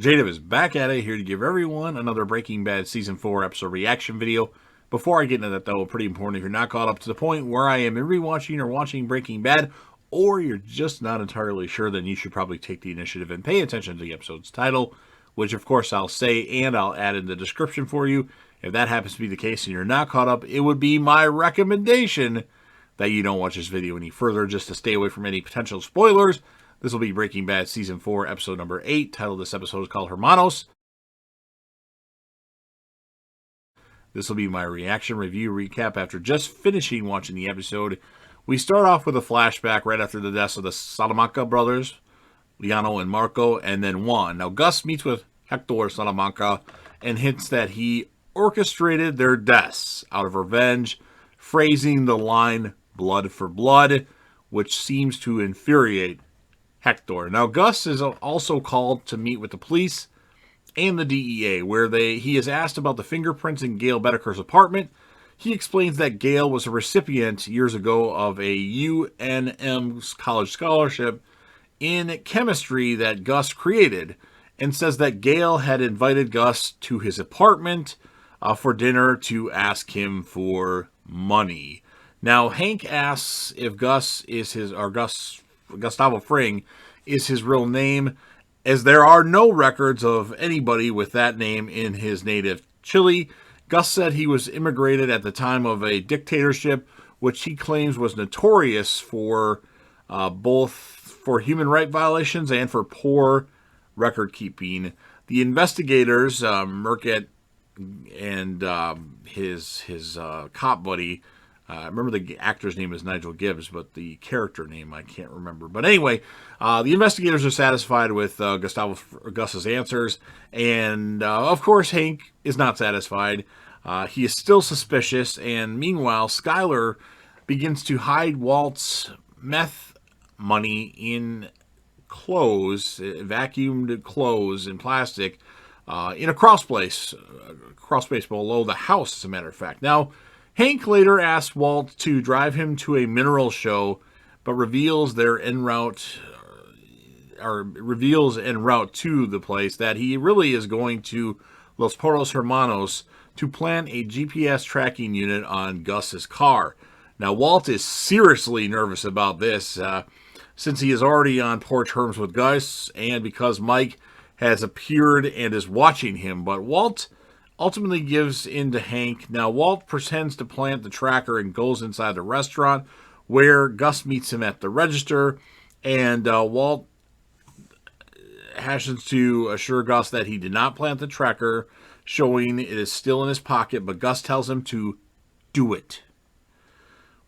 Jada is back at it, here to give everyone another Breaking Bad Season 4 episode reaction video. Before I get into that, though, pretty important, if you're not caught up to the point where I am in rewatching or watching Breaking Bad, or you're just not entirely sure, then you should probably take the initiative and pay attention to the episode's title, which of course I'll say and I'll add in the description for you. If that happens to be the case and you're not caught up, it would be my recommendation that you don't watch this video any further, just to stay away from any potential spoilers. This will be Breaking Bad Season 4, Episode number 8. Title of this episode is called Hermanos. This will be my reaction, review, recap after just finishing watching the episode. We start off with a flashback right after the deaths of the Salamanca brothers, Liano and Marco, and then Juan. Now, Gus meets with Hector Salamanca and hints that he orchestrated their deaths out of revenge, phrasing the line, blood for blood, which seems to infuriate Hector. Now, Gus is also called to meet with the police and the DEA, where he is asked about the fingerprints in Gail Bedeker's apartment. He explains that Gail was a recipient years ago of a UNM college scholarship in chemistry that Gus created, and says that Gail had invited Gus to his apartment for dinner to ask him for money. Now, Hank asks if Gus is Gustavo Fring is his real name, as there are no records of anybody with that name in his native Chile. Gus said he was immigrated at the time of a dictatorship, which he claims was notorious for both for human rights violations and for poor record keeping. The investigators, Merkett and his cop buddy, I remember the actor's name is Nigel Gibbs, but the character name I can't remember. But anyway, the investigators are satisfied with Gus's answers, and of course Hank is not satisfied. He is still suspicious, and meanwhile Skyler begins to hide Walt's meth money in clothes, vacuumed clothes in plastic, in a crawl space below the house, as a matter of fact. Now, Hank later asks Walt to drive him to a mineral show, but reveals en route to the place that he really is going to Los Portos Hermanos to plant a GPS tracking unit on Gus's car. Now, Walt is seriously nervous about this, since he is already on poor terms with Gus, and because Mike has appeared and is watching him. But Walt ultimately gives in to Hank. Now, Walt pretends to plant the tracker and goes inside the restaurant, where Gus meets him at the register, and Walt hastens to assure Gus that he did not plant the tracker, showing it is still in his pocket, but Gus tells him to do it.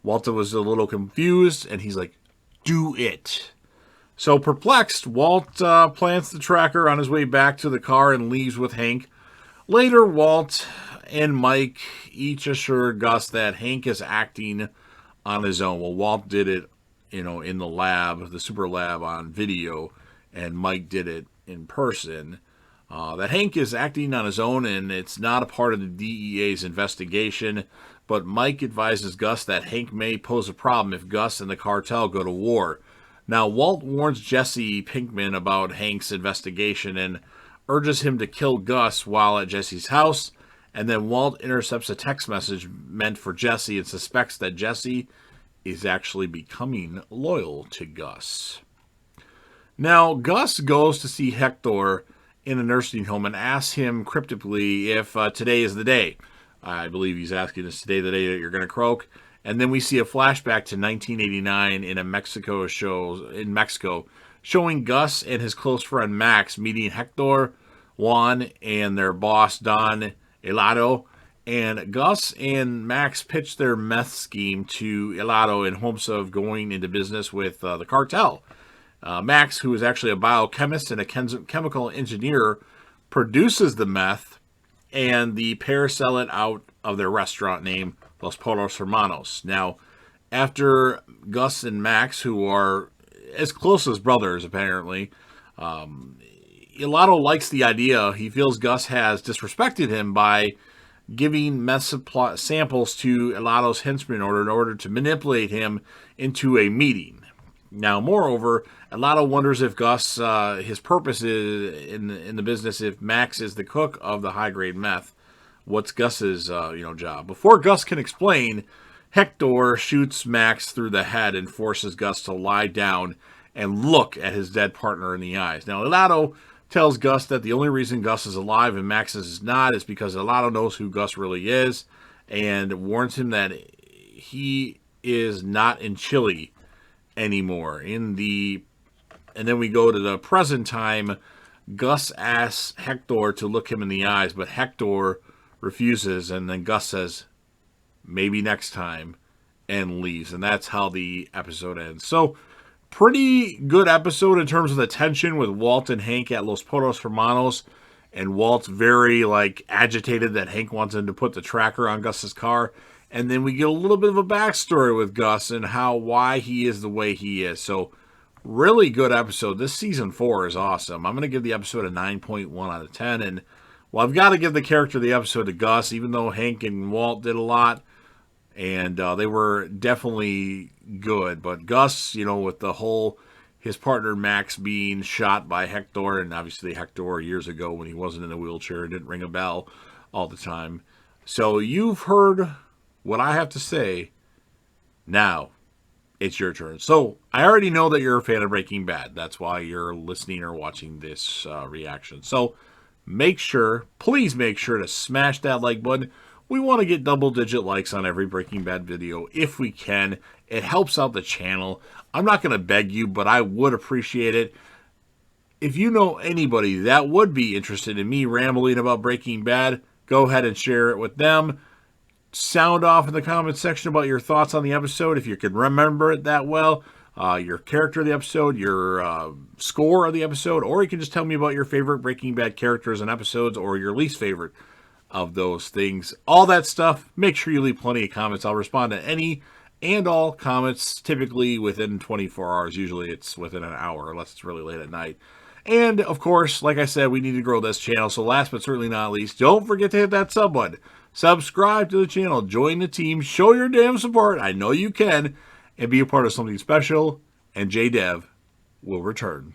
Walter was a little confused, and he's like, do it. So perplexed, Walt plants the tracker on his way back to the car and leaves with Hank. Later, Walt and Mike each assured Gus that Hank is acting on his own. Well, Walt did it, in the lab, the super lab, on video, and Mike did it in person. That Hank is acting on his own, and it's not a part of the DEA's investigation. But Mike advises Gus that Hank may pose a problem if Gus and the cartel go to war. Now, Walt warns Jesse Pinkman about Hank's investigation and urges him to kill Gus while at Jesse's house, and then Walt intercepts a text message meant for Jesse and suspects that Jesse is actually becoming loyal to Gus. Now, Gus goes to see Hector in a nursing home and asks him cryptically if today is the day. I believe he's asking, is today the day that you're going to croak? And then we see a flashback to 1989 in Mexico, showing Gus and his close friend Max meeting Hector, Juan, and their boss Don Helado. And Gus and Max pitch their meth scheme to Helado in hopes of going into business with the cartel. Max, who is actually a biochemist and a chemical engineer, produces the meth, and the pair sell it out of their restaurant named Los Portos Hermanos. Now, after Gus and Max, who are as close as brothers, apparently, Helado likes the idea. He feels Gus has disrespected him by giving meth samples to Helado's henchmen in order to manipulate him into a meeting. Now, moreover, Elato wonders if Gus, his purpose is in the business, if Max is the cook of the high grade meth. What's Gus's job? Before Gus can explain, Hector shoots Max through the head and forces Gus to lie down and look at his dead partner in the eyes. Now, Elato tells Gus that the only reason Gus is alive and Max is not is because Elato knows who Gus really is and warns him that he is not in Chile anymore. And then we go to the present time. Gus asks Hector to look him in the eyes, but Hector refuses, and then Gus says, maybe next time, and leaves. And that's how the episode ends. So, pretty good episode in terms of the tension with Walt and Hank at Los Potos Hermanos. And Walt's very, agitated that Hank wants him to put the tracker on Gus's car. And then we get a little bit of a backstory with Gus and why he is the way he is. So, really good episode. This season 4 is awesome. I'm going to give the episode a 9.1 out of 10. And, well, I've got to give the character of the episode to Gus, even though Hank and Walt did a lot. And they were definitely good. But Gus, with the whole, his partner Max being shot by Hector, and obviously Hector years ago when he wasn't in a wheelchair, didn't ring a bell all the time. So you've heard what I have to say. Now, it's your turn. So, I already know that you're a fan of Breaking Bad. That's why you're listening or watching this reaction. So, please make sure to smash that like button. We want to get double-digit likes on every Breaking Bad video if we can. It helps out the channel. I'm not going to beg you, but I would appreciate it. If you know anybody that would be interested in me rambling about Breaking Bad, go ahead and share it with them. Sound off in the comment section about your thoughts on the episode, if you can remember it that well, your character of the episode, your score of the episode, or you can just tell me about your favorite Breaking Bad characters and episodes, or your least favorite of those things. All that stuff, make sure you leave plenty of comments. I'll respond to any and all comments, typically within 24 hours. Usually it's within an hour, unless it's really late at night. And, of course, like I said, we need to grow this channel, so last but certainly not least, don't forget to hit that sub button. Subscribe to the channel, join the team, show your damn support, I know you can, and be a part of something special, and JDev will return.